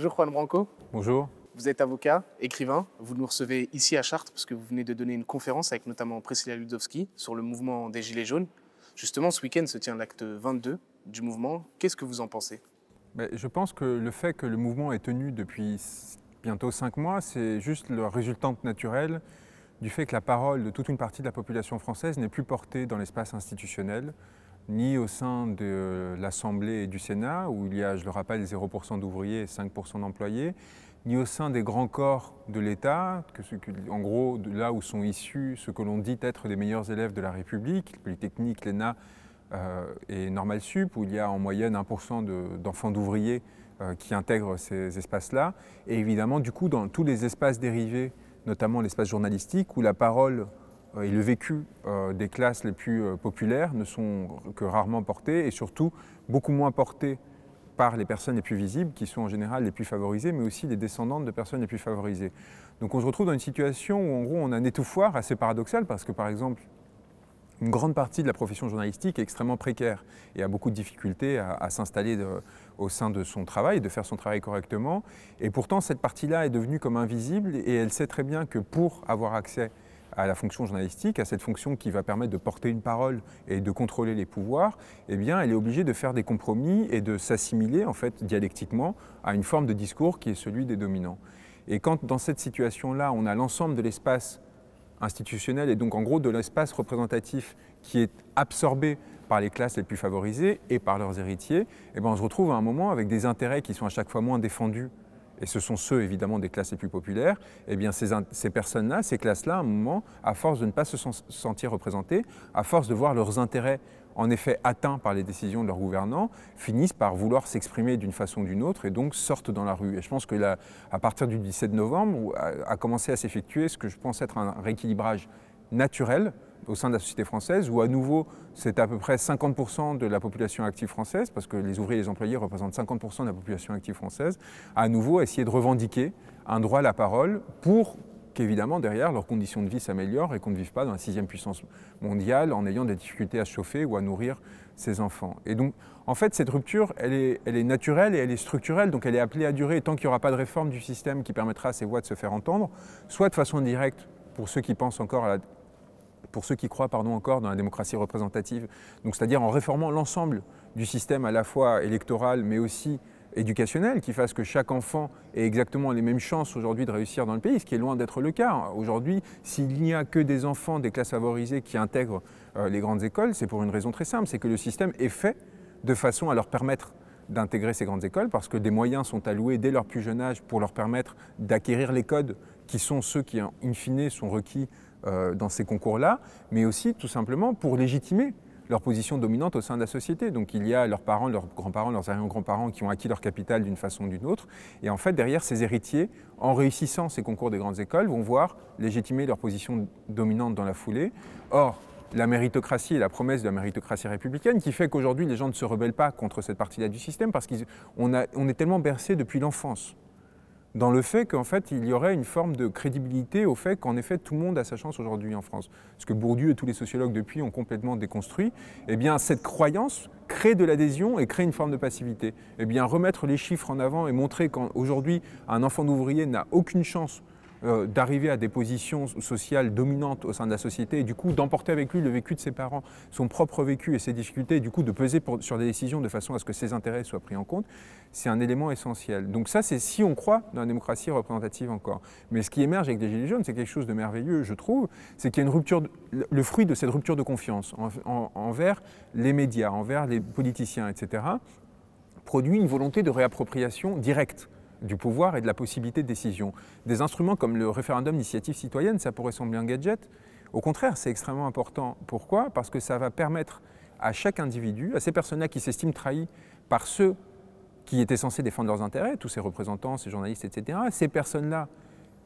Bonjour Juan Branco. Bonjour. Vous êtes avocat, écrivain. Vous nous recevez ici à Chartres parce que vous venez de donner une conférence avec notamment Priscilla Ludowski sur le mouvement des Gilets jaunes. Justement, ce week-end se tient l'acte 22 du mouvement. Qu'est-ce que vous en pensez? Je pense que le fait que le mouvement est tenu depuis bientôt 5 mois, c'est juste le résultante naturelle du fait que la parole de toute une partie de la population française n'est plus portée dans l'espace institutionnel, ni au sein de l'Assemblée et du Sénat, où il y a, je le rappelle, 0% d'ouvriers et 5% d'employés, ni au sein des grands corps de l'État, en gros, de là où sont issus ce que l'on dit être les meilleurs élèves de la République, Polytechnique, l'ENA et Normal Sup, où il y a en moyenne 1% d'enfants d'ouvriers qui intègrent ces espaces-là. Et évidemment, du coup, dans tous les espaces dérivés, notamment l'espace journalistique, où la parole et le vécu des classes les plus populaires ne sont que rarement portés, et surtout beaucoup moins portés par les personnes les plus visibles, qui sont en général les plus favorisées, mais aussi les descendantes de personnes les plus favorisées. Donc on se retrouve dans une situation où en gros on a un étouffoir assez paradoxal, parce que par exemple, une grande partie de la profession journalistique est extrêmement précaire et a beaucoup de difficultés à s'installer au sein de son travail, de faire son travail correctement. Et pourtant, cette partie-là est devenue comme invisible, et elle sait très bien que pour avoir accès à la fonction journalistique, à cette fonction qui va permettre de porter une parole et de contrôler les pouvoirs, eh bien, elle est obligée de faire des compromis et de s'assimiler, en fait, dialectiquement, à une forme de discours qui est celui des dominants. Et quand, dans cette situation-là, on a l'ensemble de l'espace institutionnel et donc en gros de l'espace représentatif qui est absorbé par les classes les plus favorisées et par leurs héritiers, eh bien on se retrouve à un moment avec des intérêts qui sont à chaque fois moins défendus, et ce sont ceux évidemment des classes les plus populaires. Eh bien ces personnes-là, ces classes-là, à un moment, à force de ne pas se sentir représentées, à force de voir leurs intérêts en effet atteints par les décisions de leurs gouvernants, finissent par vouloir s'exprimer d'une façon ou d'une autre et donc sortent dans la rue. Et je pense que là, à partir du 17 novembre, a commencé à s'effectuer ce que je pense être un rééquilibrage naturel au sein de la société française, où à nouveau c'est à peu près 50% de la population active française, parce que les ouvriers et les employés représentent 50% de la population active française, à nouveau essayer de revendiquer un droit à la parole pour qu'évidemment derrière leurs conditions de vie s'améliorent et qu'on ne vive pas dans la 6e puissance mondiale en ayant des difficultés à se chauffer ou à nourrir ses enfants. Et donc en fait cette rupture elle est naturelle et elle est structurelle, donc elle est appelée à durer tant qu'il n'y aura pas de réforme du système qui permettra à ces voix de se faire entendre, soit de façon indirecte pour ceux qui pensent encore pour ceux qui croient encore dans la démocratie représentative, donc c'est-à-dire en réformant l'ensemble du système à la fois électoral mais aussi éducationnel, qui fasse que chaque enfant ait exactement les mêmes chances aujourd'hui de réussir dans le pays, ce qui est loin d'être le cas. Aujourd'hui, s'il n'y a que des enfants des classes favorisées qui intègrent les grandes écoles, c'est pour une raison très simple, c'est que le système est fait de façon à leur permettre d'intégrer ces grandes écoles, parce que des moyens sont alloués dès leur plus jeune âge pour leur permettre d'acquérir les codes qui sont ceux qui, in fine, sont requis dans ces concours-là, mais aussi tout simplement pour légitimer leur position dominante au sein de la société. Donc il y a leurs parents, leurs grands-parents, leurs arrière-grands-parents qui ont acquis leur capital d'une façon ou d'une autre. Et en fait, derrière, ces héritiers, en réussissant ces concours des grandes écoles, vont voir légitimer leur position dominante dans la foulée. Or, la méritocratie et la promesse de la méritocratie républicaine qui fait qu'aujourd'hui, les gens ne se rebellent pas contre cette partie-là du système parce qu'on est tellement bercé depuis l'enfance dans le fait qu'en fait, il y aurait une forme de crédibilité au fait qu'en effet, tout le monde a sa chance aujourd'hui en France. Ce que Bourdieu et tous les sociologues depuis ont complètement déconstruit, eh bien, cette croyance crée de l'adhésion et crée une forme de passivité. Eh bien, remettre les chiffres en avant et montrer qu'aujourd'hui, un enfant d'ouvrier n'a aucune chance d'arriver à des positions sociales dominantes au sein de la société et du coup d'emporter avec lui le vécu de ses parents, son propre vécu et ses difficultés et du coup de peser sur des décisions de façon à ce que ses intérêts soient pris en compte, c'est un élément essentiel. Donc ça c'est si on croit dans la démocratie représentative encore. Mais ce qui émerge avec les Gilets jaunes, c'est quelque chose de merveilleux je trouve, c'est qu'il y a une rupture, le fruit de cette rupture de confiance envers les médias, envers les politiciens, etc., produit une volonté de réappropriation directe du pouvoir et de la possibilité de décision. Des instruments comme le référendum d'initiative citoyenne, ça pourrait sembler un gadget. Au contraire, c'est extrêmement important. Pourquoi? Parce que ça va permettre à chaque individu, à ces personnes-là qui s'estiment trahies par ceux qui étaient censés défendre leurs intérêts, tous ces représentants, ces journalistes, etc., ces personnes-là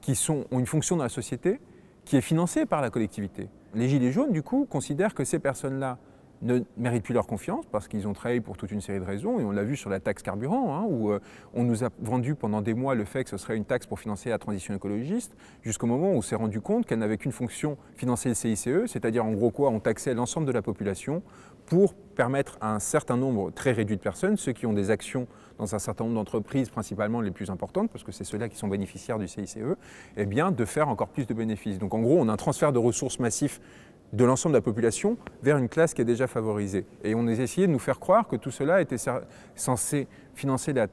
qui ont une fonction dans la société qui est financée par la collectivité. Les Gilets jaunes, du coup, considèrent que ces personnes-là ne méritent plus leur confiance parce qu'ils ont trahi pour toute une série de raisons et on l'a vu sur la taxe carburant où on nous a vendu pendant des mois le fait que ce serait une taxe pour financer la transition écologiste jusqu'au moment où on s'est rendu compte qu'elle n'avait qu'une fonction, financer le CICE, c'est-à-dire en gros quoi, on taxait l'ensemble de la population pour permettre à un certain nombre très réduit de personnes, ceux qui ont des actions dans un certain nombre d'entreprises, principalement les plus importantes, parce que c'est ceux-là qui sont bénéficiaires du CICE, eh bien, de faire encore plus de bénéfices. Donc en gros, on a un transfert de ressources massif de l'ensemble de la population vers une classe qui est déjà favorisée. Et on a essayé de nous faire croire que tout cela était censé financer la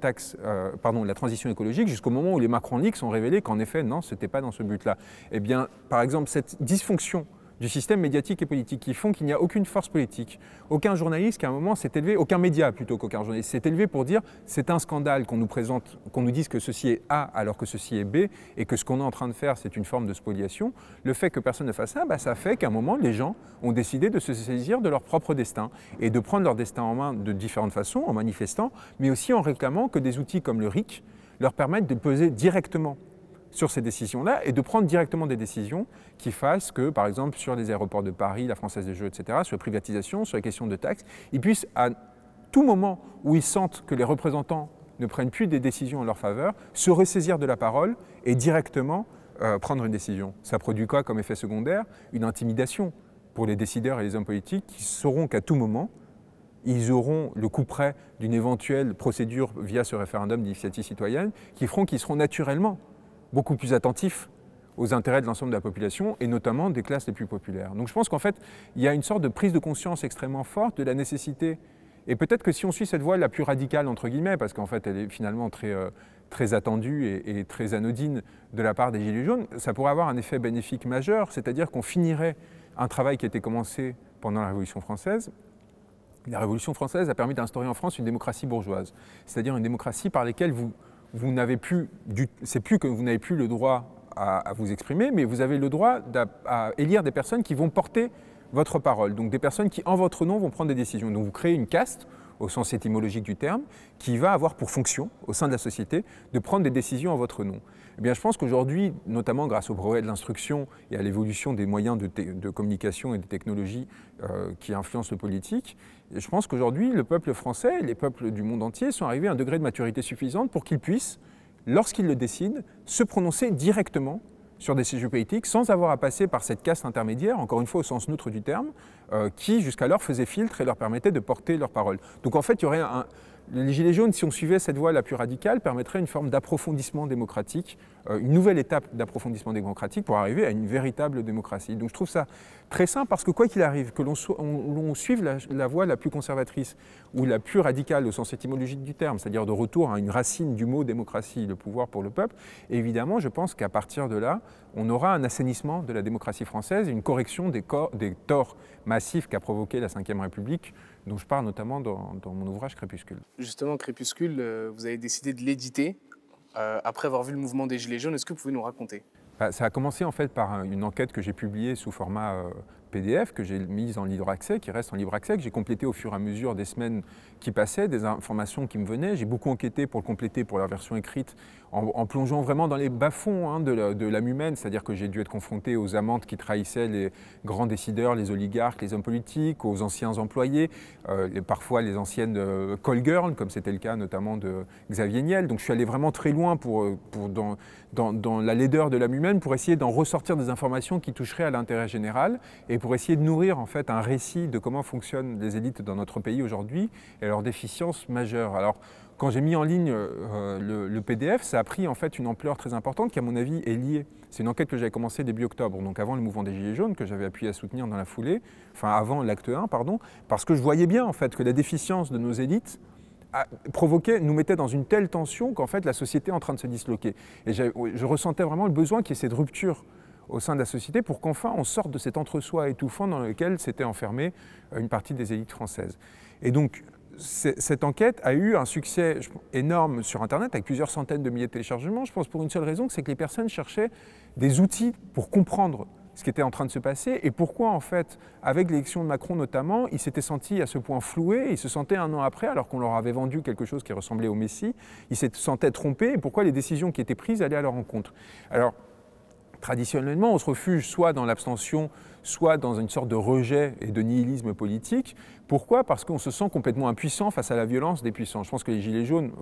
transition écologique jusqu'au moment où les Macron-Leaks ont révélé qu'en effet, non, ce n'était pas dans ce but-là. Eh bien, par exemple, cette dysfonction du système médiatique et politique qui font qu'il n'y a aucune force politique. Aucun journaliste qui à un moment s'est élevé, aucun média plutôt qu'aucun journaliste s'est élevé pour dire c'est un scandale qu'on nous présente, qu'on nous dise que ceci est A alors que ceci est B et que ce qu'on est en train de faire c'est une forme de spoliation. Le fait que personne ne fasse ça, ça fait qu'à un moment les gens ont décidé de se saisir de leur propre destin et de prendre leur destin en main de différentes façons, en manifestant, mais aussi en réclamant que des outils comme le RIC leur permettent de peser directement sur ces décisions-là et de prendre directement des décisions qui fassent que, par exemple, sur les aéroports de Paris, la Française des Jeux, etc., sur la privatisation, sur les questions de taxes, ils puissent, à tout moment où ils sentent que les représentants ne prennent plus des décisions en leur faveur, se ressaisir de la parole et directement prendre une décision. Ça produit quoi comme effet secondaire? Une intimidation pour les décideurs et les hommes politiques qui sauront qu'à tout moment, ils auront le couperet d'une éventuelle procédure via ce référendum d'initiative citoyenne qui feront qu'ils seront naturellement beaucoup plus attentifs aux intérêts de l'ensemble de la population et notamment des classes les plus populaires. Donc je pense qu'en fait, il y a une sorte de prise de conscience extrêmement forte de la nécessité, et peut-être que si on suit cette voie la plus radicale, entre guillemets, parce qu'en fait elle est finalement très attendue et très anodine de la part des Gilets jaunes, ça pourrait avoir un effet bénéfique majeur, c'est-à-dire qu'on finirait un travail qui a été commencé pendant la Révolution française. La Révolution française a permis d'instaurer en France une démocratie bourgeoise, c'est-à-dire une démocratie par laquelle vous n'avez plus, c'est plus que vous n'avez plus le droit à vous exprimer, mais vous avez le droit à élire des personnes qui vont porter votre parole, donc des personnes qui, en votre nom, vont prendre des décisions. Donc vous créez une caste, au sens étymologique du terme, qui va avoir pour fonction, au sein de la société, de prendre des décisions en votre nom. Eh bien, je pense qu'aujourd'hui, notamment grâce au progrès de l'instruction et à l'évolution des moyens de communication et des technologies qui influencent le politique, je pense qu'aujourd'hui, le peuple français, les peuples du monde entier sont arrivés à un degré de maturité suffisante pour qu'ils puissent, lorsqu'ils le décident, se prononcer directement sur des sujets politiques sans avoir à passer par cette caste intermédiaire, encore une fois au sens neutre du terme, qui jusqu'alors faisait filtre et leur permettait de porter leur parole. Donc en fait, il y aurait les Gilets jaunes, si on suivait cette voie la plus radicale, permettrait une forme d'approfondissement démocratique, une nouvelle étape d'approfondissement démocratique pour arriver à une véritable démocratie. Donc je trouve ça très simple parce que quoi qu'il arrive, que l'on suive la voie la plus conservatrice ou la plus radicale au sens étymologique du terme, c'est-à-dire de retour à une racine du mot démocratie, le pouvoir pour le peuple, évidemment, je pense qu'à partir de là, on aura un assainissement de la démocratie française et une correction des torts massifs qu'a provoqué la Ve République, dont je parle notamment dans mon ouvrage Crépuscule. Justement, Crépuscule, vous avez décidé de l'éditer après avoir vu le mouvement des Gilets jaunes. Est-ce que vous pouvez nous raconter ? Ça a commencé en fait par une enquête que j'ai publiée sous format PDF, que j'ai mise en libre accès, qui reste en libre accès, que j'ai complété au fur et à mesure des semaines qui passaient, des informations qui me venaient. J'ai beaucoup enquêté pour le compléter pour la version écrite, en plongeant vraiment dans les bas-fonds de l'âme humaine, c'est-à-dire que j'ai dû être confronté aux amantes qui trahissaient les grands décideurs, les oligarques, les hommes politiques, aux anciens employés, parfois les anciennes call girls, comme c'était le cas notamment de Xavier Niel. Donc je suis allé vraiment très loin dans la laideur de l'âme humaine pour essayer d'en ressortir des informations qui toucheraient à l'intérêt général et pour essayer de nourrir en fait un récit de comment fonctionnent les élites dans notre pays aujourd'hui et leurs déficiences majeures. Alors, quand j'ai mis en ligne le PDF, ça a pris en fait une ampleur très importante qui, à mon avis, est liée. C'est une enquête que j'avais commencée début octobre, donc avant le mouvement des Gilets jaunes, que j'avais appuyé à soutenir dans la foulée, enfin avant l'acte 1, pardon, parce que je voyais bien en fait que la déficience de nos élites nous mettait dans une telle tension qu'en fait la société est en train de se disloquer. Et je ressentais vraiment le besoin qu'il y ait cette rupture au sein de la société pour qu'enfin on sorte de cet entre-soi étouffant dans lequel s'était enfermée une partie des élites françaises. Et donc, cette enquête a eu un succès énorme sur Internet, avec plusieurs centaines de milliers de téléchargements, je pense pour une seule raison, c'est que les personnes cherchaient des outils pour comprendre ce qui était en train de se passer et pourquoi, en fait, avec l'élection de Macron notamment, ils s'étaient sentis à ce point floués, ils se sentaient un an après, alors qu'on leur avait vendu quelque chose qui ressemblait au Messie, ils se sentaient trompés et pourquoi les décisions qui étaient prises allaient à leur encontre. Alors, traditionnellement, on se refuge soit dans l'abstention, soit dans une sorte de rejet et de nihilisme politique Pourquoi? Parce qu'on se sent complètement impuissant face à la violence des puissants. Je pense que les gilets jaunes,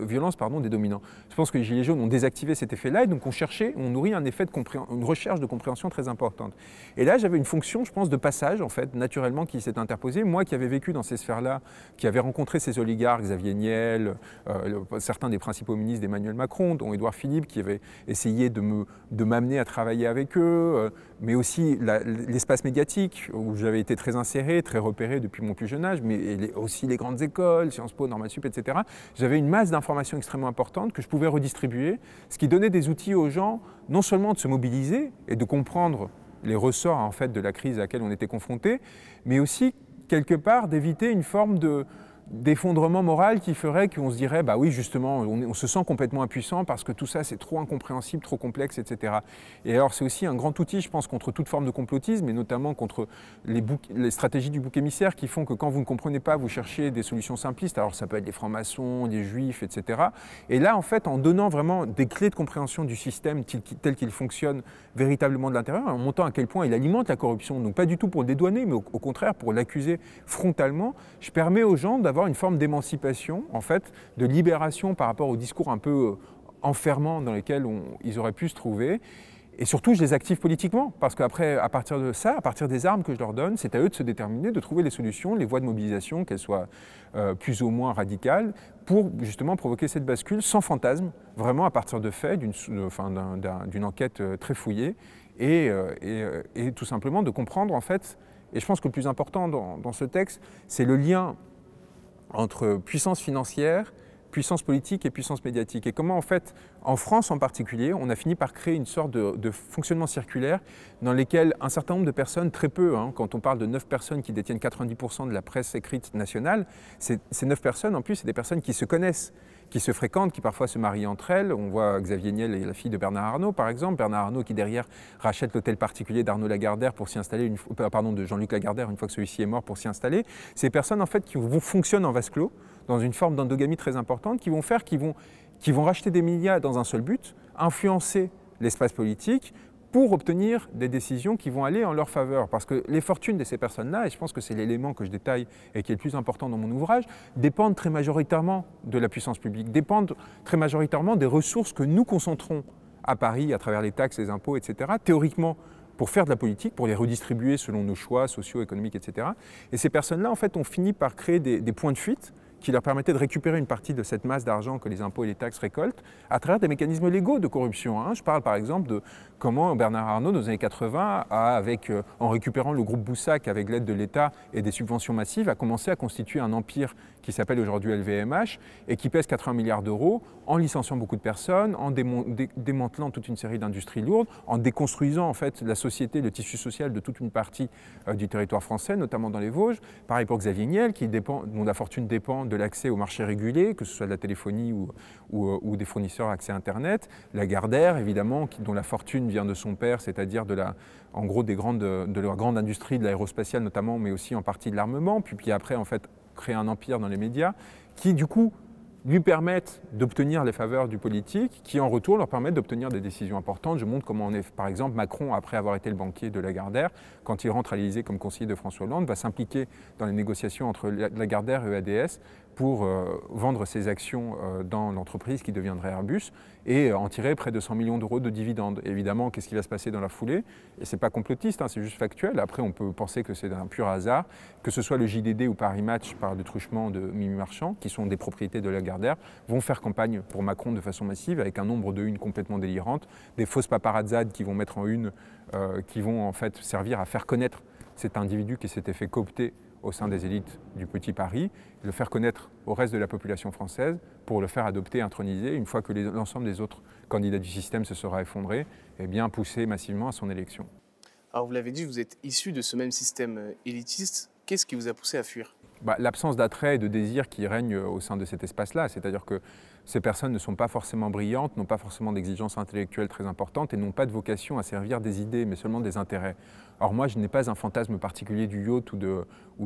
violence pardon, des dominants. Je pense que les gilets jaunes ont désactivé cet effet-là et donc on nourrit un effet une recherche de compréhension très importante. Et là, j'avais une fonction, je pense, de passage en fait, naturellement, qui s'est interposée. Moi, qui avais vécu dans ces sphères-là, qui avait rencontré ces oligarques, Xavier Niel, certains des principaux ministres d'Emmanuel Macron, dont Édouard Philippe, qui avait essayé de m'amener à travailler avec eux, mais aussi l'espace médiatique où j'avais été très inséré, très repéré depuis mon plus jeune âge, mais aussi les grandes écoles, Sciences Po, Normal Sup, etc. J'avais une masse d'informations extrêmement importante que je pouvais redistribuer, ce qui donnait des outils aux gens, non seulement de se mobiliser et de comprendre les ressorts en fait, de la crise à laquelle on était confronté, mais aussi quelque part d'éviter une forme d'effondrement moral qui ferait qu'on se dirait bah oui justement on se sent complètement impuissant parce que tout ça c'est trop incompréhensible, trop complexe, etc. Et alors c'est aussi un grand outil je pense contre toute forme de complotisme et notamment contre les stratégies du bouc émissaire qui font que quand vous ne comprenez pas vous cherchez des solutions simplistes, alors ça peut être des francs-maçons, des juifs, etc. Et là en fait en donnant vraiment des clés de compréhension du système tel qu'il fonctionne véritablement de l'intérieur, en montrant à quel point il alimente la corruption, donc pas du tout pour le dédouaner mais au contraire pour l'accuser frontalement, je permets aux gens d'avoir une forme d'émancipation, en fait, de libération par rapport au discours un peu enfermant dans lesquels ils auraient pu se trouver. Et surtout, je les active politiquement, parce qu'après, à partir de ça, à partir des armes que je leur donne, c'est à eux de se déterminer, de trouver les solutions, les voies de mobilisation, qu'elles soient plus ou moins radicales, pour justement provoquer cette bascule sans fantasme, vraiment à partir de faits, d'une enquête très fouillée, et tout simplement de comprendre, en fait, et je pense que le plus important dans ce texte, c'est le lien entre puissance financière, puissance politique et puissance médiatique. Et comment, en fait, en France en particulier, on a fini par créer une sorte de fonctionnement circulaire dans lequel un certain nombre de personnes, très peu, quand on parle de 9 personnes qui détiennent 90% de la presse écrite nationale, ces 9 personnes, en plus, c'est des personnes qui se connaissent, qui se fréquentent, qui parfois se marient entre elles. On voit Xavier Niel et la fille de Bernard Arnault, par exemple. Bernard Arnault qui, derrière, rachète l'hôtel particulier d'Arnaud Lagardère pour s'y installer, de Jean-Luc Lagardère, une fois que celui-ci est mort, pour s'y installer. Ces personnes, en fait, qui fonctionnent en vase clos, dans une forme d'endogamie très importante, qui vont racheter des médias dans un seul but, influencer l'espace politique, pour obtenir des décisions qui vont aller en leur faveur. Parce que les fortunes de ces personnes-là, et je pense que c'est l'élément que je détaille et qui est le plus important dans mon ouvrage, dépendent très majoritairement de la puissance publique, dépendent très majoritairement des ressources que nous concentrons à Paris à travers les taxes, les impôts, etc., théoriquement pour faire de la politique, pour les redistribuer selon nos choix sociaux, économiques, etc. Et ces personnes-là, en fait, ont fini par créer des points de fuite qui leur permettait de récupérer une partie de cette masse d'argent que les impôts et les taxes récoltent à travers des mécanismes légaux de corruption. Je parle par exemple de comment Bernard Arnault, dans les années 80, en récupérant le groupe Boussac avec l'aide de l'État et des subventions massives, a commencé à constituer un empire qui s'appelle aujourd'hui LVMH et qui pèse 80 milliards d'euros en licenciant beaucoup de personnes, en démantelant toute une série d'industries lourdes, en déconstruisant en fait la société, le tissu social de toute une partie du territoire français, notamment dans les Vosges. Pareil pour Xavier Niel, dont la fortune dépend de l'accès au marché régulé, que ce soit de la téléphonie ou des fournisseurs accès Internet. Lagardère, évidemment, dont la fortune vient de son père, c'est-à-dire de la grande industrie de l'aérospatiale notamment, mais aussi en partie de l'armement, puis après, en fait, créer un empire dans les médias, qui, du coup, lui permettent d'obtenir les faveurs du politique, qui en retour leur permettent d'obtenir des décisions importantes. Je montre comment par exemple, Macron, après avoir été le banquier de Lagardère, quand il rentre à l'Élysée comme conseiller de François Hollande, va s'impliquer dans les négociations entre Lagardère et EADS pour vendre ses actions dans l'entreprise qui deviendrait Airbus et en tirer près de 100 millions d'euros de dividendes. Et évidemment, qu'est-ce qui va se passer dans la foulée? Et ce n'est pas complotiste, c'est juste factuel. Après, on peut penser que c'est un pur hasard, que ce soit le JDD ou Paris Match par le truchement de Mimi Marchand, qui sont des propriétés de Lagardère, vont faire campagne pour Macron de façon massive avec un nombre de unes complètement délirantes, des fausses paparazzades qui vont mettre en une, qui vont en fait servir à faire connaître cet individu qui s'était fait coopter au sein des élites du Petit Paris, le faire connaître au reste de la population française pour le faire adopter, introniser, une fois que l'ensemble des autres candidats du système se sera effondré, et bien pousser massivement à son élection. Alors vous l'avez dit, vous êtes issu de ce même système élitiste. Qu'est-ce qui vous a poussé à fuir? L'absence d'attrait et de désir qui règne au sein de cet espace-là, c'est-à-dire que Ces personnes ne sont pas forcément brillantes, n'ont pas forcément d'exigences intellectuelles très importantes et n'ont pas de vocation à servir des idées, mais seulement des intérêts. Or moi, je n'ai pas un fantasme particulier du yacht ou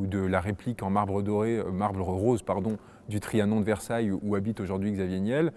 de la réplique en marbre doré, marbre rose, pardon, du Trianon de Versailles où habite aujourd'hui Xavier Niel.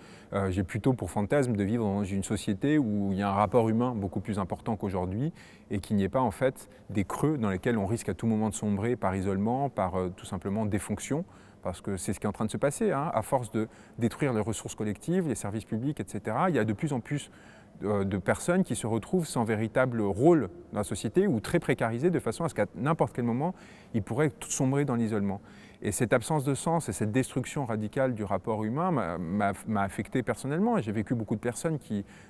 J'ai plutôt pour fantasme de vivre dans une société où il y a un rapport humain beaucoup plus important qu'aujourd'hui et qu'il n'y ait pas en fait des creux dans lesquels on risque à tout moment de sombrer par isolement, par tout simplement défonction. Parce que c'est ce qui est en train de se passer, hein. À force de détruire les ressources collectives, les services publics, etc., il y a de plus en plus de personnes qui se retrouvent sans véritable rôle dans la société ou très précarisées de façon à ce qu'à n'importe quel moment, ils pourraient sombrer dans l'isolement. Et cette absence de sens et cette destruction radicale du rapport humain m'a affecté personnellement. J'ai vécu beaucoup de personnes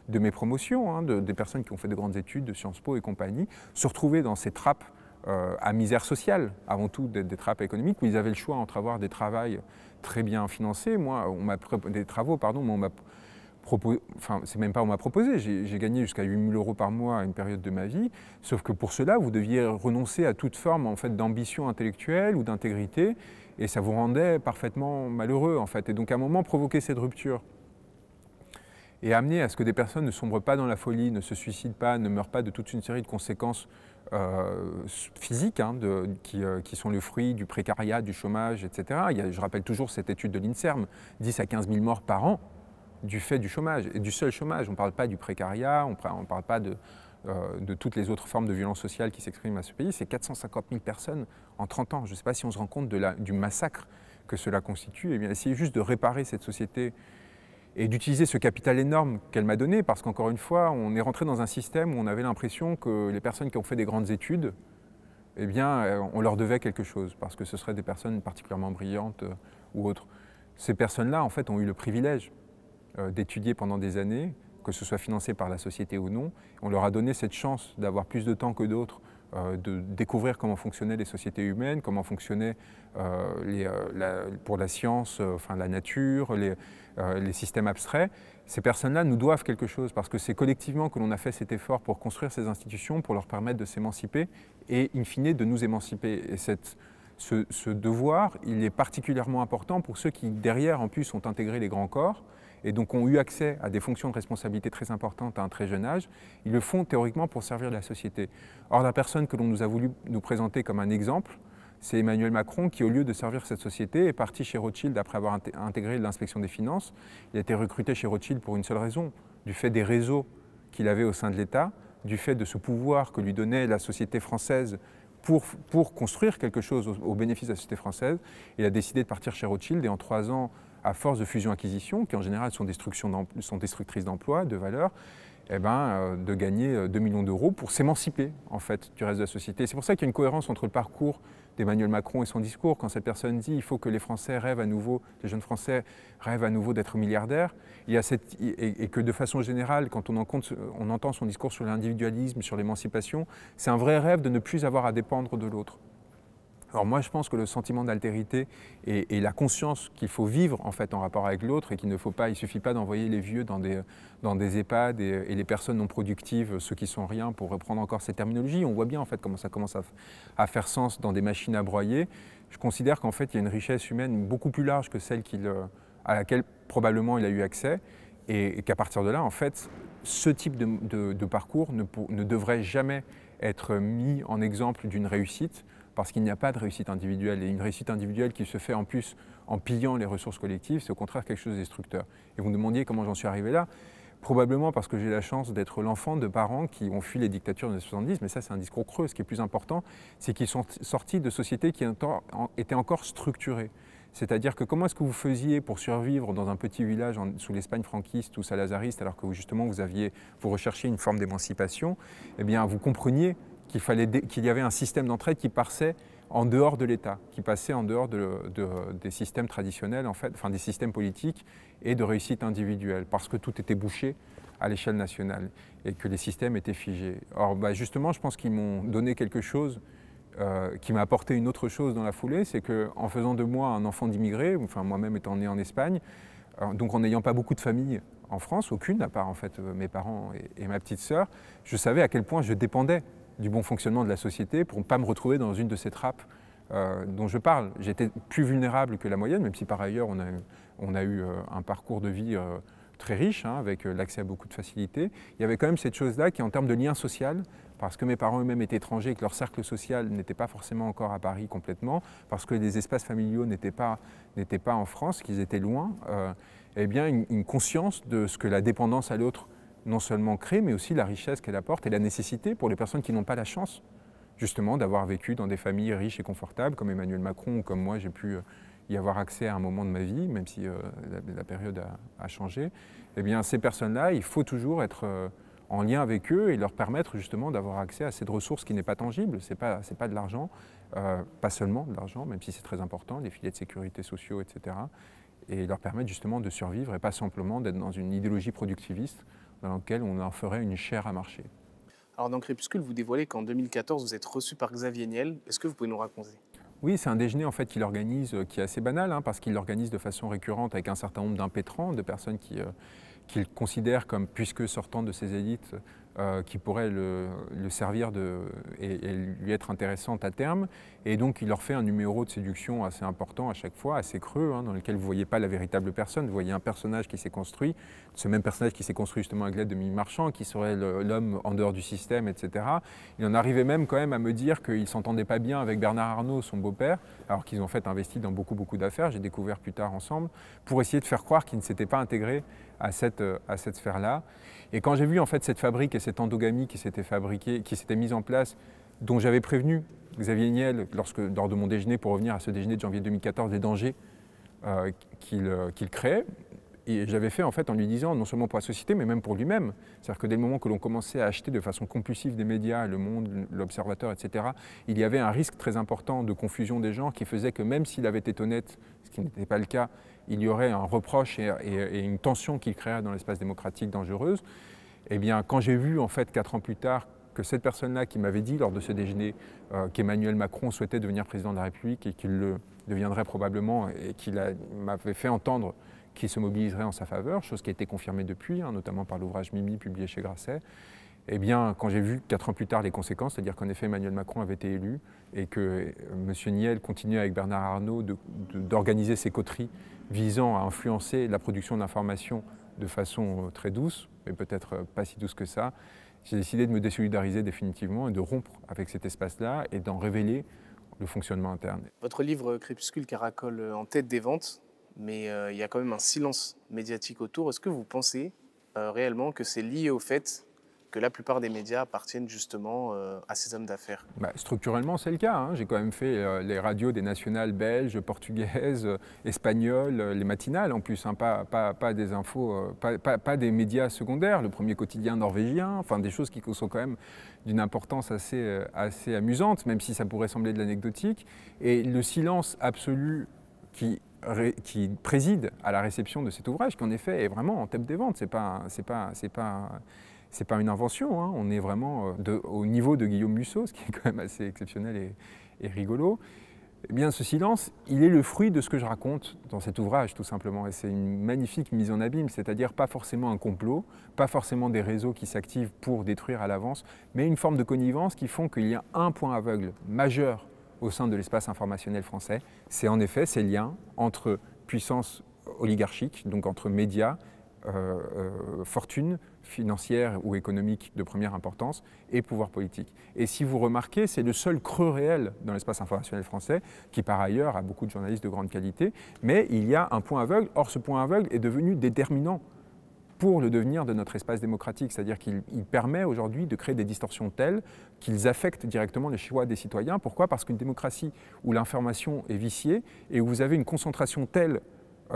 de mes promotions, hein, des personnes qui ont fait de grandes études de Sciences Po et compagnie, se retrouver dans ces trappes à misère sociale, avant tout des trappes économiques, où ils avaient le choix entre avoir des travaux très bien financés. Moi, des travaux, pardon, mais on m'a proposé, enfin, c'est même pas on m'a proposé, j'ai gagné jusqu'à 8 000 € par mois à une période de ma vie, sauf que pour cela, vous deviez renoncer à toute forme en fait, d'ambition intellectuelle ou d'intégrité, et ça vous rendait parfaitement malheureux, en fait. Et donc, à un moment, provoquer cette rupture et amener à ce que des personnes ne sombrent pas dans la folie, ne se suicident pas, ne meurent pas de toute une série de conséquences physiques hein, qui sont le fruit du précariat, du chômage, etc. Je rappelle toujours cette étude de l'INSERM, 10 à 15 000 morts par an du fait du chômage, et du seul chômage. On ne parle pas du précariat, on ne parle pas de toutes les autres formes de violence sociale qui s'expriment à ce pays. C'est 450 000 personnes en 30 ans. Je ne sais pas si on se rend compte du massacre que cela constitue. Eh bien, essayer juste de réparer cette société et d'utiliser ce capital énorme qu'elle m'a donné, parce qu'encore une fois, on est rentré dans un système où on avait l'impression que les personnes qui ont fait des grandes études, eh bien, on leur devait quelque chose, parce que ce seraient des personnes particulièrement brillantes ou autres. Ces personnes-là, en fait, ont eu le privilège d'étudier pendant des années, que ce soit financé par la société ou non. On leur a donné cette chance d'avoir plus de temps que d'autres, de découvrir comment fonctionnaient les sociétés humaines, comment fonctionnaient pour la science, enfin la nature, les systèmes abstraits. Ces personnes-là nous doivent quelque chose parce que c'est collectivement que l'on a fait cet effort pour construire ces institutions, pour leur permettre de s'émanciper et, in fine, de nous émanciper. Et ce devoir, il est particulièrement important pour ceux qui, derrière, en plus, ont intégré les grands corps et donc ont eu accès à des fonctions de responsabilité très importantes à un très jeune âge. Ils le font théoriquement pour servir la société. Or, la personne que l'on nous a voulu nous présenter comme un exemple, c'est Emmanuel Macron qui, au lieu de servir cette société, est parti chez Rothschild après avoir intégré l'inspection des finances. Il a été recruté chez Rothschild pour une seule raison, du fait des réseaux qu'il avait au sein de l'État, du fait de ce pouvoir que lui donnait la société française pour construire quelque chose au bénéfice de la société française. Il a décidé de partir chez Rothschild et en 3 ans, à force de fusion-acquisition, qui en général sont destructrices d'emplois, de valeur, eh ben, de gagner 2 millions d'euros pour s'émanciper en fait, du reste de la société. C'est pour ça qu'il y a une cohérence entre le parcours d'Emmanuel Macron et son discours. Quand cette personne dit qu'il faut que les Français rêvent à nouveau, les jeunes Français rêvent à nouveau d'être milliardaires, et que de façon générale, quand on entend son discours sur l'individualisme, sur l'émancipation, c'est un vrai rêve de ne plus avoir à dépendre de l'autre. Alors moi, je pense que le sentiment d'altérité et la conscience qu'il faut vivre en fait en rapport avec l'autre et qu'il ne faut pas, il suffit pas d'envoyer les vieux dans des EHPAD et les personnes non productives, ceux qui sont rien, pour reprendre encore ces terminologies. On voit bien en fait comment ça commence à faire sens dans des machines à broyer. Je considère qu'en fait, il y a une richesse humaine beaucoup plus large que celle à laquelle probablement il a eu accès et qu'à partir de là, en fait, ce type de parcours ne devrait jamais être mis en exemple d'une réussite, parce qu'il n'y a pas de réussite individuelle. Et une réussite individuelle qui se fait en plus en pillant les ressources collectives, c'est au contraire quelque chose de destructeur. Et vous me demandiez comment j'en suis arrivé là. Probablement parce que j'ai la chance d'être l'enfant de parents qui ont fui les dictatures des années 70, mais ça c'est un discours creux. Ce qui est plus important, c'est qu'ils sont sortis de sociétés qui étaient encore structurées. C'est-à-dire que comment est-ce que vous faisiez pour survivre dans un petit village sous l'Espagne franquiste ou salazariste, alors que justement vous recherchiez une forme d'émancipation, eh bien vous compreniez qu'il y avait un système d'entraide qui passait en dehors de l'État, qui passait en dehors des systèmes traditionnels, en fait, enfin des systèmes politiques et de réussite individuelle, parce que tout était bouché à l'échelle nationale et que les systèmes étaient figés. Or, justement, je pense qu'ils m'ont donné quelque chose qui m'a apporté une autre chose dans la foulée, c'est qu'en faisant de moi un enfant d'immigré, enfin moi-même étant né en Espagne, donc en n'ayant pas beaucoup de famille en France, aucune, à part en fait mes parents et ma petite sœur, je savais à quel point je dépendais du bon fonctionnement de la société pour ne pas me retrouver dans une de ces trappes dont je parle. J'étais plus vulnérable que la moyenne, même si par ailleurs on a eu un parcours de vie très riche, hein, avec l'accès à beaucoup de facilités. Il y avait quand même cette chose-là qui, en termes de lien social, parce que mes parents eux-mêmes étaient étrangers et que leur cercle social n'était pas forcément encore à Paris complètement, parce que les espaces familiaux n'étaient pas en France, qu'ils étaient loin, eh bien une conscience de ce que la dépendance à l'autre non seulement crée, mais aussi la richesse qu'elle apporte et la nécessité pour les personnes qui n'ont pas la chance, justement, d'avoir vécu dans des familles riches et confortables, comme Emmanuel Macron ou comme moi, j'ai pu y avoir accès à un moment de ma vie, même si la période a changé. Eh bien, ces personnes-là, il faut toujours être en lien avec eux et leur permettre justement d'avoir accès à cette ressource qui n'est pas tangible. C'est pas de l'argent, pas seulement de l'argent, même si c'est très important, les filets de sécurité sociaux, etc. Et leur permettre justement de survivre et pas simplement d'être dans une idéologie productiviste dans laquelle on en ferait une chair à marcher. Alors dans Crépuscule, vous dévoilez qu'en 2014, vous êtes reçu par Xavier Niel. Est-ce que vous pouvez nous raconter? Oui, c'est un déjeuner en fait qu'il organise, qui est assez banal, hein, parce qu'il l'organise de façon récurrente avec un certain nombre d'impétrants, de personnes qu'il considère comme, puisque sortant de ses élites, qui pourraient le servir et lui être intéressantes à terme. Et donc il leur fait un numéro de séduction assez important à chaque fois, assez creux, hein, dans lequel vous ne voyez pas la véritable personne, vous voyez un personnage qui s'est construit, ce même personnage qui s'est construit justement avec l'aide de Mimi Marchand, qui serait l'homme en dehors du système, etc. Il en arrivait même quand même à me dire qu'il ne s'entendait pas bien avec Bernard Arnault, son beau-père, alors qu'ils ont en fait investi dans beaucoup d'affaires, j'ai découvert plus tard ensemble, pour essayer de faire croire qu'il ne s'était pas intégré à cette sphère-là. Et quand j'ai vu en fait cette fabrique et cette endogamie qui s'était fabriquée, qui s'était mise en place, dont j'avais prévenu Xavier Niel lors de mon déjeuner, pour revenir à ce déjeuner de janvier 2014, des dangers qu'il créait, et j'avais fait en fait en lui disant, non seulement pour la société, mais même pour lui-même. C'est-à-dire que dès le moment que l'on commençait à acheter de façon compulsive des médias, Le Monde, L'Observateur, etc., il y avait un risque très important de confusion des genres qui faisait que même s'il avait été honnête, ce qui n'était pas le cas, il y aurait un reproche et une tension qu'il créerait dans l'espace démocratique dangereuse. Eh bien, quand j'ai vu en fait 4 ans plus tard que cette personne-là qui m'avait dit lors de ce déjeuner qu'Emmanuel Macron souhaitait devenir président de la République et qu'il le deviendrait probablement, et qu'il m'avait fait entendre qui se mobiliserait en sa faveur, chose qui a été confirmée depuis, hein, notamment par l'ouvrage Mimi publié chez Grasset. Eh bien, quand j'ai vu 4 ans plus tard les conséquences, c'est-à-dire qu'en effet Emmanuel Macron avait été élu et que M. Niel continuait avec Bernard Arnault d'organiser ses coteries visant à influencer la production d'informations de façon très douce, mais peut-être pas si douce que ça, j'ai décidé de me désolidariser définitivement et de rompre avec cet espace-là et d'en révéler le fonctionnement interne. Votre livre Crépuscule caracole en tête des ventes, mais il y a quand même un silence médiatique autour. Est-ce que vous pensez réellement que c'est lié au fait que la plupart des médias appartiennent justement à ces hommes d'affaires? Structurellement, c'est le cas, hein. J'ai quand même fait les radios des nationales belges, portugaises, espagnoles, les matinales en plus, hein, pas des infos, pas des médias secondaires, le premier quotidien norvégien, enfin des choses qui sont quand même d'une importance assez amusante, même si ça pourrait sembler de l'anecdotique. Et le silence absolu qui préside à la réception de cet ouvrage, qui en effet est vraiment en tête des ventes, c'est pas une invention, hein. On est vraiment au niveau de Guillaume Musso, ce qui est quand même assez exceptionnel et rigolo. Eh bien, ce silence, il est le fruit de ce que je raconte dans cet ouvrage, tout simplement. Et c'est une magnifique mise en abîme, c'est-à-dire pas forcément un complot, pas forcément des réseaux qui s'activent pour détruire à l'avance, mais une forme de connivence qui font qu'il y a un point aveugle majeur au sein de l'espace informationnel français. C'est en effet ces liens entre puissance oligarchique, donc entre médias, fortune financière ou économique de première importance et pouvoir politique. Et si vous remarquez, c'est le seul creux réel dans l'espace informationnel français, qui par ailleurs a beaucoup de journalistes de grande qualité, mais il y a un point aveugle. Or, ce point aveugle est devenu déterminant pour le devenir de notre espace démocratique, c'est-à-dire qu'il permet aujourd'hui de créer des distorsions telles qu'ils affectent directement les choix des citoyens. Pourquoi? Parce qu'une démocratie où l'information est viciée et où vous avez une concentration telle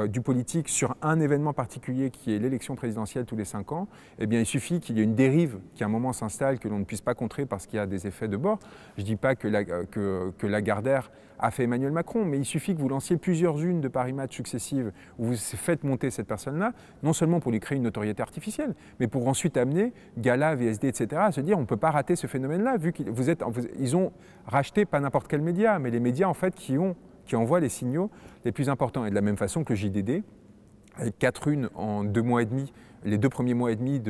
du politique sur un événement particulier qui est l'élection présidentielle tous les 5 ans, eh bien, il suffit qu'il y ait une dérive qui à un moment s'installe, que l'on ne puisse pas contrer parce qu'il y a des effets de bord. Je ne dis pas que Lagardère a fait Emmanuel Macron, mais il suffit que vous lanciez plusieurs unes de Paris Match successives où vous faites monter cette personne-là, non seulement pour lui créer une notoriété artificielle, mais pour ensuite amener Gala, VSD, etc. à se dire on ne peut pas rater ce phénomène-là, vu qu'ils ont racheté pas n'importe quel média, mais les médias en fait qui envoient les signaux les plus importants. Et de la même façon que le JDD avec 4 unes en 2 mois et demi, les 2 premiers mois et demi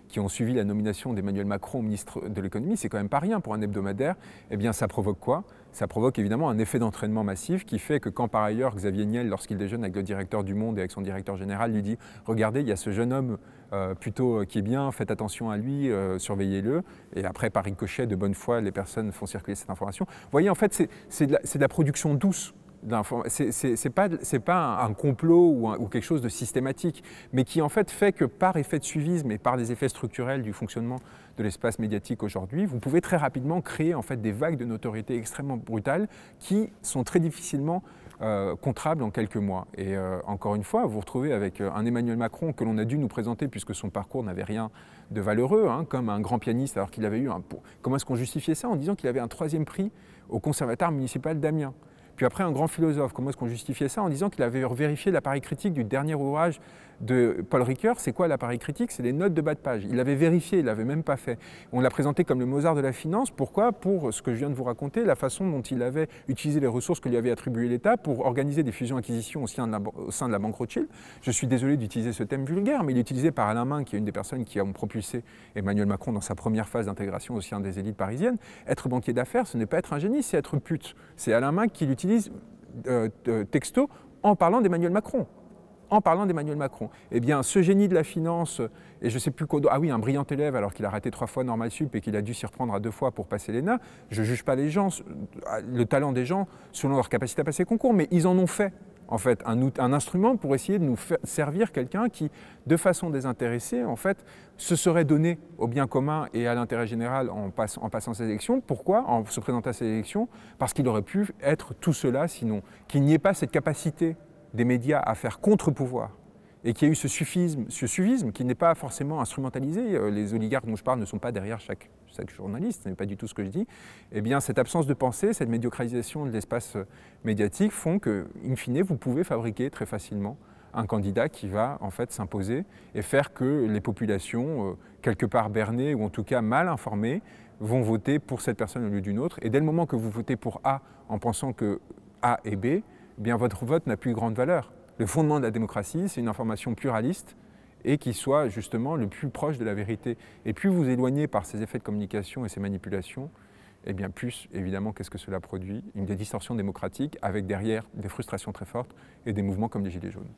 qui ont suivi la nomination d'Emmanuel Macron ministre de l'économie, c'est quand même pas rien pour un hebdomadaire. Eh bien, ça provoque quoi? Ça provoque évidemment un effet d'entraînement massif qui fait que quand par ailleurs Xavier Niel, lorsqu'il déjeune avec le directeur du Monde et avec son directeur général, lui dit « Regardez, il y a ce jeune homme plutôt qui est bien, faites attention à lui, surveillez-le ». Et après, par ricochet, de bonne foi, les personnes font circuler cette information. Vous voyez, en fait, c'est de la production douce. C'est pas un complot ou quelque chose de systématique, mais qui en fait que par effet de suivisme et par les effets structurels du fonctionnement de l'espace médiatique aujourd'hui, vous pouvez très rapidement créer en fait des vagues de notoriété extrêmement brutales qui sont très difficilement contrables en quelques mois. Et encore une fois, vous vous retrouvez avec un Emmanuel Macron que l'on a dû nous présenter puisque son parcours n'avait rien de valeureux, hein, comme un grand pianiste alors qu'il avait eu un... Comment est-ce qu'on justifiait ça? En disant qu'il avait un 3e prix au Conservatoire municipal d'Amiens. Puis après, un grand philosophe, comment est-ce qu'on justifiait ça? En disant qu'il avait vérifié l'appareil critique du dernier ouvrage de Paul Ricoeur. C'est quoi l'appareil critique? C'est les notes de bas de page. Il l'avait vérifié, il ne l'avait même pas fait. On l'a présenté comme le Mozart de la finance. Pourquoi? Pour ce que je viens de vous raconter, la façon dont il avait utilisé les ressources que lui avait attribuées l'État pour organiser des fusions-acquisitions au sein de la banque Rothschild. Je suis désolé d'utiliser ce thème vulgaire, mais il est utilisé par Alain Minc, qui est une des personnes qui ont propulsé Emmanuel Macron dans sa première phase d'intégration au sein des élites parisiennes. Être banquier d'affaires, ce n'est pas être un génie, c'est être pute. C'est Alain Minc qui l'utilise texto en parlant d'Emmanuel Macron. En parlant d'Emmanuel Macron. Eh bien, ce génie de la finance, et je ne sais plus quoi, ah oui, un brillant élève alors qu'il a raté 3 fois Normal Sup et qu'il a dû s'y reprendre à 2 fois pour passer l'ENA, je ne juge pas les gens, le talent des gens selon leur capacité à passer le concours, mais ils en ont fait. En fait, un instrument pour essayer de nous servir quelqu'un qui, de façon désintéressée, en fait, se serait donné au bien commun et à l'intérêt général en passant ces élections. Pourquoi? En se présentant à ces élections? Parce qu'il aurait pu être tout cela sinon. Qu'il n'y ait pas cette capacité des médias à faire contre-pouvoir et qu'il y a eu ce suivisme qui n'est pas forcément instrumentalisé. Les oligarques dont je parle ne sont pas derrière chaque journaliste, ce n'est pas du tout ce que je dis. Eh bien, cette absence de pensée, cette médiocrisation de l'espace médiatique font que, in fine, vous pouvez fabriquer très facilement un candidat qui va en fait s'imposer et faire que les populations, quelque part bernées ou en tout cas mal informées, vont voter pour cette personne au lieu d'une autre. Et dès le moment que vous votez pour A en pensant que A et B, eh bien votre vote n'a plus grande valeur. Le fondement de la démocratie, c'est une information pluraliste et qui soit justement le plus proche de la vérité. Et plus vous éloignez par ces effets de communication et ces manipulations, eh bien plus, évidemment, qu'est-ce que cela produit? Une distorsion démocratique avec derrière des frustrations très fortes et des mouvements comme les Gilets jaunes.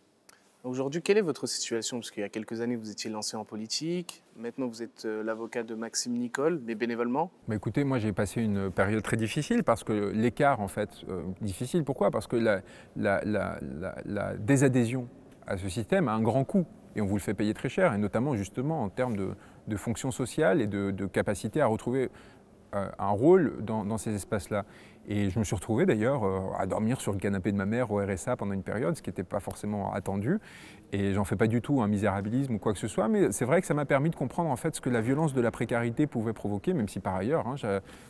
Aujourd'hui, quelle est votre situation? Parce qu'il y a quelques années, vous étiez lancé en politique. Maintenant, vous êtes l'avocat de Maxime Nicole, mais bénévolement. Bah écoutez, moi, j'ai passé une période très difficile parce que l'écart, en fait, difficile. Pourquoi? Parce que la désadhésion à ce système a un grand coût et on vous le fait payer très cher, et notamment, justement, en termes de fonction sociale et de capacité à retrouver un rôle dans ces espaces-là. Et je me suis retrouvé d'ailleurs à dormir sur le canapé de ma mère au RSA pendant une période, ce qui n'était pas forcément attendu. Et j'en fais pas du tout un misérabilisme ou quoi que ce soit, mais c'est vrai que ça m'a permis de comprendre en fait ce que la violence de la précarité pouvait provoquer, même si par ailleurs,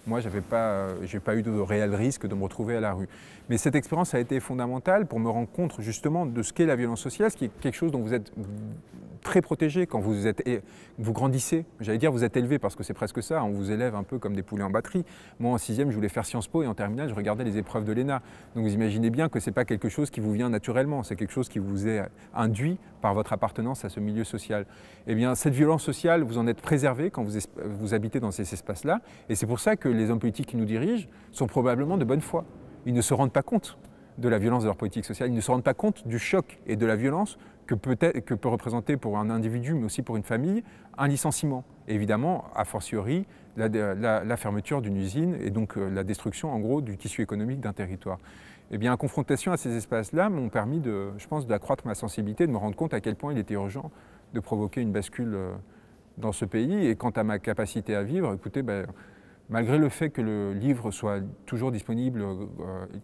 moi j'ai pas eu de réel risque de me retrouver à la rue. Mais cette expérience a été fondamentale pour me rendre compte justement de ce qu'est la violence sociale, ce qui est quelque chose dont vous êtes très protégé quand vous grandissez. J'allais dire vous êtes élevé parce que c'est presque ça, on vous élève un peu comme des poulets en batterie. Moi en 6e, je voulais faire Sciences Po et en terminale, je regardais les épreuves de l'ENA. Donc vous imaginez bien que ce n'est pas quelque chose qui vous vient naturellement, c'est quelque chose qui vous est induit par votre appartenance à ce milieu social. Eh bien, cette violence sociale, vous en êtes préservé quand vous habitez dans ces espaces-là. Et c'est pour ça que les hommes politiques qui nous dirigent sont probablement de bonne foi. Ils ne se rendent pas compte de la violence de leur politique sociale, ils ne se rendent pas compte du choc et de la violence que peut représenter pour un individu, mais aussi pour une famille, un licenciement. Et évidemment, a fortiori, la fermeture d'une usine et donc la destruction, en gros, du tissu économique d'un territoire. Eh bien, la confrontation à ces espaces-là m'ont permis, je pense, d'accroître ma sensibilité, de me rendre compte à quel point il était urgent de provoquer une bascule dans ce pays. Et quant à ma capacité à vivre, écoutez, malgré le fait que le livre soit toujours disponible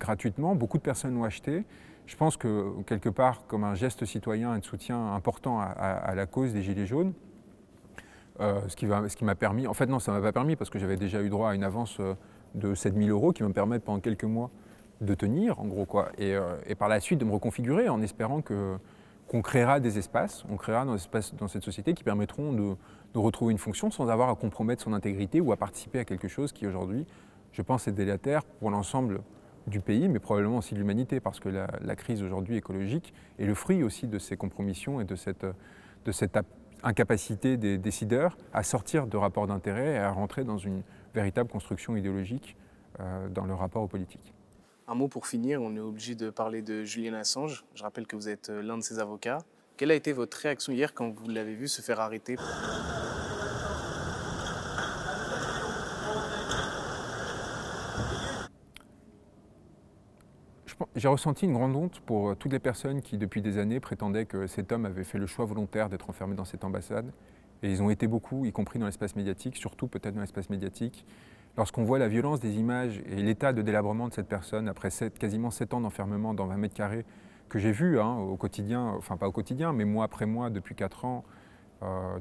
gratuitement, beaucoup de personnes l'ont acheté. Je pense que, quelque part, comme un geste citoyen et de soutien important à la cause des Gilets jaunes, ce qui m'a permis, en fait non, ça ne m'a pas permis parce que j'avais déjà eu droit à une avance de 7 000 € qui me permettent pendant quelques mois de tenir, en gros, quoi, et par la suite de me reconfigurer en espérant qu'on créera des espaces, dans cette société qui permettront de retrouver une fonction sans avoir à compromettre son intégrité ou à participer à quelque chose qui aujourd'hui, je pense, est délétère pour l'ensemble du pays, mais probablement aussi de l'humanité, parce que la crise aujourd'hui écologique est le fruit aussi de ces compromissions et de cette incapacité des décideurs à sortir de rapports d'intérêt et à rentrer dans une véritable construction idéologique dans le rapport aux politiques. Un mot pour finir, on est obligé de parler de Julian Assange. Je rappelle que vous êtes l'un de ses avocats. Quelle a été votre réaction hier quand vous l'avez vu se faire arrêter ? J'ai ressenti une grande honte pour toutes les personnes qui, depuis des années, prétendaient que cet homme avait fait le choix volontaire d'être enfermé dans cette ambassade. Et ils ont été beaucoup, y compris dans l'espace médiatique, surtout peut-être dans l'espace médiatique. Lorsqu'on voit la violence des images et l'état de délabrement de cette personne, après quasiment 7 ans d'enfermement dans 20 mètres carrés, que j'ai vu au quotidien, enfin pas au quotidien, mais mois après mois, depuis 4 ans,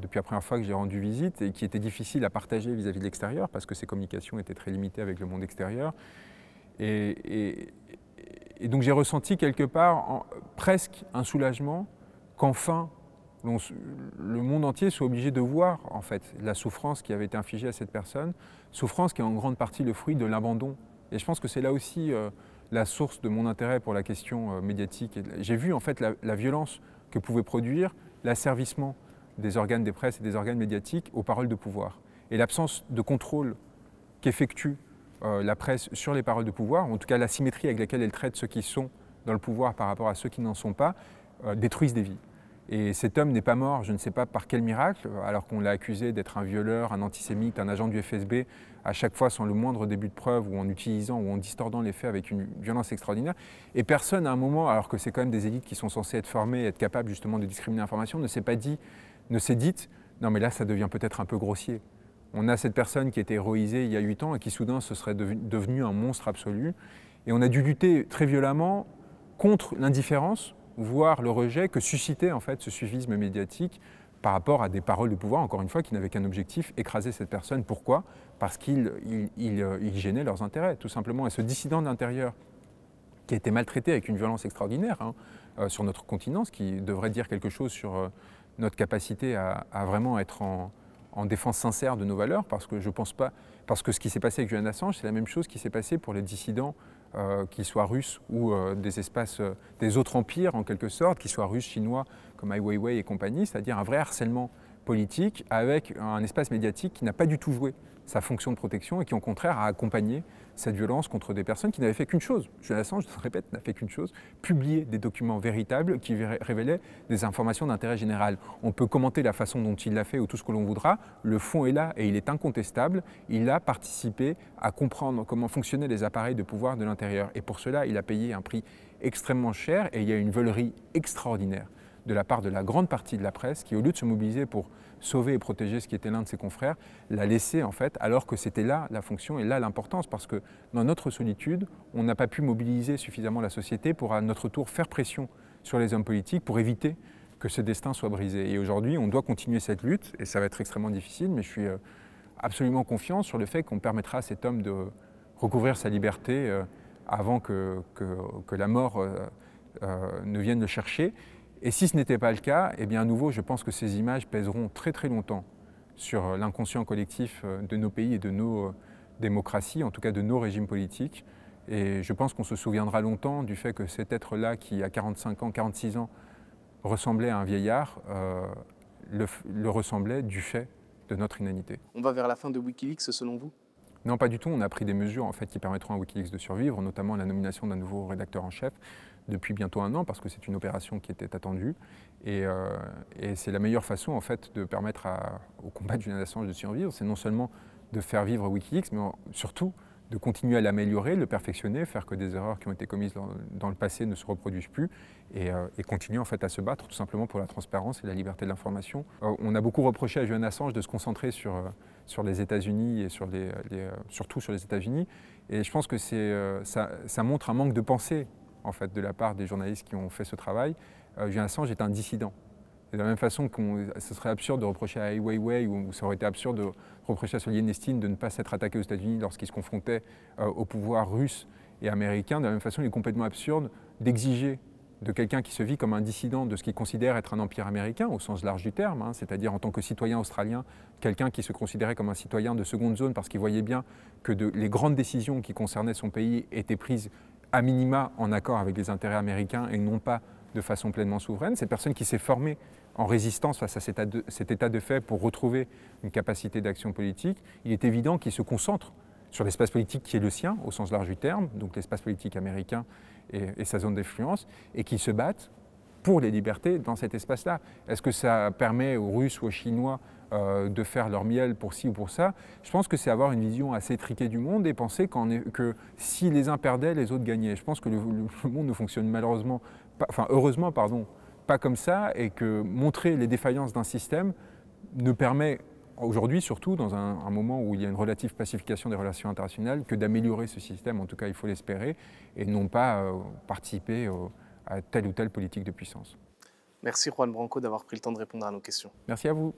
depuis la première fois que j'ai rendu visite, et qui était difficile à partager vis-à-vis de l'extérieur, parce que ses communications étaient très limitées avec le monde extérieur. Et donc j'ai ressenti quelque part presque un soulagement qu'enfin le monde entier soit obligé de voir en fait la souffrance qui avait été infligée à cette personne, souffrance qui est en grande partie le fruit de l'abandon. Et je pense que c'est là aussi la source de mon intérêt pour la question médiatique. J'ai vu en fait la violence que pouvait produire l'asservissement des organes des presses et des organes médiatiques aux paroles de pouvoir. Et l'absence de contrôle qu'effectue la presse sur les paroles de pouvoir, en tout cas l'asymétrie avec laquelle elle traite ceux qui sont dans le pouvoir par rapport à ceux qui n'en sont pas, détruisent des vies. Et cet homme n'est pas mort, je ne sais pas par quel miracle, alors qu'on l'a accusé d'être un violeur, un antisémite, un agent du FSB, à chaque fois sans le moindre début de preuve, ou en utilisant ou en distordant les faits avec une violence extraordinaire. Et personne à un moment, alors que c'est quand même des élites qui sont censées être formées, être capables justement de discriminer l'information, ne s'est dit « non mais là ça devient peut-être un peu grossier ». On a cette personne qui était héroïsée il y a 8 ans et qui soudain se serait devenu un monstre absolu. Et on a dû lutter très violemment contre l'indifférence, voire le rejet que suscitait en fait ce suivisme médiatique par rapport à des paroles de pouvoir, encore une fois, qui n'avaient qu'un objectif, écraser cette personne. Pourquoi ? Parce qu'il gênait leurs intérêts, tout simplement. Et ce dissident de l'intérieur, qui a été maltraité avec une violence extraordinaire sur notre continent, ce qui devrait dire quelque chose sur notre capacité à vraiment être en défense sincère de nos valeurs, parce que je pense pas, parce que ce qui s'est passé avec Julian Assange, c'est la même chose qui s'est passé pour les dissidents, qu'ils soient russes ou des espaces, des autres empires en quelque sorte, qu'ils soient russes, chinois, comme Ai Weiwei et compagnie, c'est-à-dire un vrai harcèlement politique avec un espace médiatique qui n'a pas du tout joué sa fonction de protection et qui, au contraire, a accompagné cette violence contre des personnes qui n'avaient fait qu'une chose. Julian Assange, je le répète, n'a fait qu'une chose, publier des documents véritables qui révélaient des informations d'intérêt général. On peut commenter la façon dont il l'a fait ou tout ce que l'on voudra, le fond est là et il est incontestable. Il a participé à comprendre comment fonctionnaient les appareils de pouvoir de l'intérieur. Et pour cela, il a payé un prix extrêmement cher et il y a une veulerie extraordinaire de la part de la grande partie de la presse qui, au lieu de se mobiliser pour sauver et protéger ce qui était l'un de ses confrères, l'a laissé en fait, alors que c'était là la fonction et là l'importance, parce que dans notre solitude, on n'a pas pu mobiliser suffisamment la société pour à notre tour faire pression sur les hommes politiques pour éviter que ce destin soit brisé. Et aujourd'hui, on doit continuer cette lutte, et ça va être extrêmement difficile, mais je suis absolument confiant sur le fait qu'on permettra à cet homme de recouvrir sa liberté avant que la mort ne vienne le chercher. Et si ce n'était pas le cas, eh bien à nouveau, je pense que ces images pèseront très très longtemps sur l'inconscient collectif de nos pays et de nos démocraties, en tout cas de nos régimes politiques. Et je pense qu'on se souviendra longtemps du fait que cet être-là, qui à 45 ans, 46 ans, ressemblait à un vieillard, le ressemblait du fait de notre inanité. On va vers la fin de Wikileaks selon vous ? Non, pas du tout. On a pris des mesures en fait, qui permettront à Wikileaks de survivre, notamment la nomination d'un nouveau rédacteur en chef depuis bientôt 1 an, parce que c'est une opération qui était attendue. Et c'est la meilleure façon en fait, de permettre au combat de Julian Assange de survivre. C'est non seulement de faire vivre Wikileaks, mais surtout de continuer à l'améliorer, le perfectionner, faire que des erreurs qui ont été commises dans le passé ne se reproduisent plus et continuer en fait à se battre tout simplement pour la transparence et la liberté de l'information. On a beaucoup reproché à Julian Assange de se concentrer sur les États-Unis et surtout sur les États-Unis. Et je pense que ça montre un manque de pensée en fait, de la part des journalistes qui ont fait ce travail. Julian Assange est un dissident. De la même façon que ce serait absurde de reprocher à Ai Weiwei ou ça aurait été absurde de reprocher à Solzhenitsyn Nestin de ne pas s'être attaqué aux États-Unis lorsqu'il se confrontait au pouvoir russe et américain. De la même façon, il est complètement absurde d'exiger de quelqu'un qui se vit comme un dissident de ce qu'il considère être un empire américain, au sens large du terme, c'est-à-dire en tant que citoyen australien, quelqu'un qui se considérait comme un citoyen de seconde zone parce qu'il voyait bien que les grandes décisions qui concernaient son pays étaient prises à minima en accord avec les intérêts américains et non pas de façon pleinement souveraine. C'est une personne qui s'est formée en résistance face à cet état de fait pour retrouver une capacité d'action politique. Il est évident qu'il se concentre sur l'espace politique qui est le sien, au sens large du terme, donc l'espace politique américain et sa zone d'influence, et qu'il se batte pour les libertés dans cet espace-là. Est-ce que ça permet aux Russes ou aux Chinois de faire leur miel pour ci ou pour ça? Je pense que c'est avoir une vision assez étriquée du monde et penser que si les uns perdaient, les autres gagnaient. Je pense que le monde ne fonctionne malheureusement, heureusement, pas comme ça, et que montrer les défaillances d'un système ne permet aujourd'hui, surtout dans un moment où il y a une relative pacification des relations internationales, que d'améliorer ce système, en tout cas il faut l'espérer, et non pas participer à telle ou telle politique de puissance. Merci Juan Branco d'avoir pris le temps de répondre à nos questions. Merci à vous.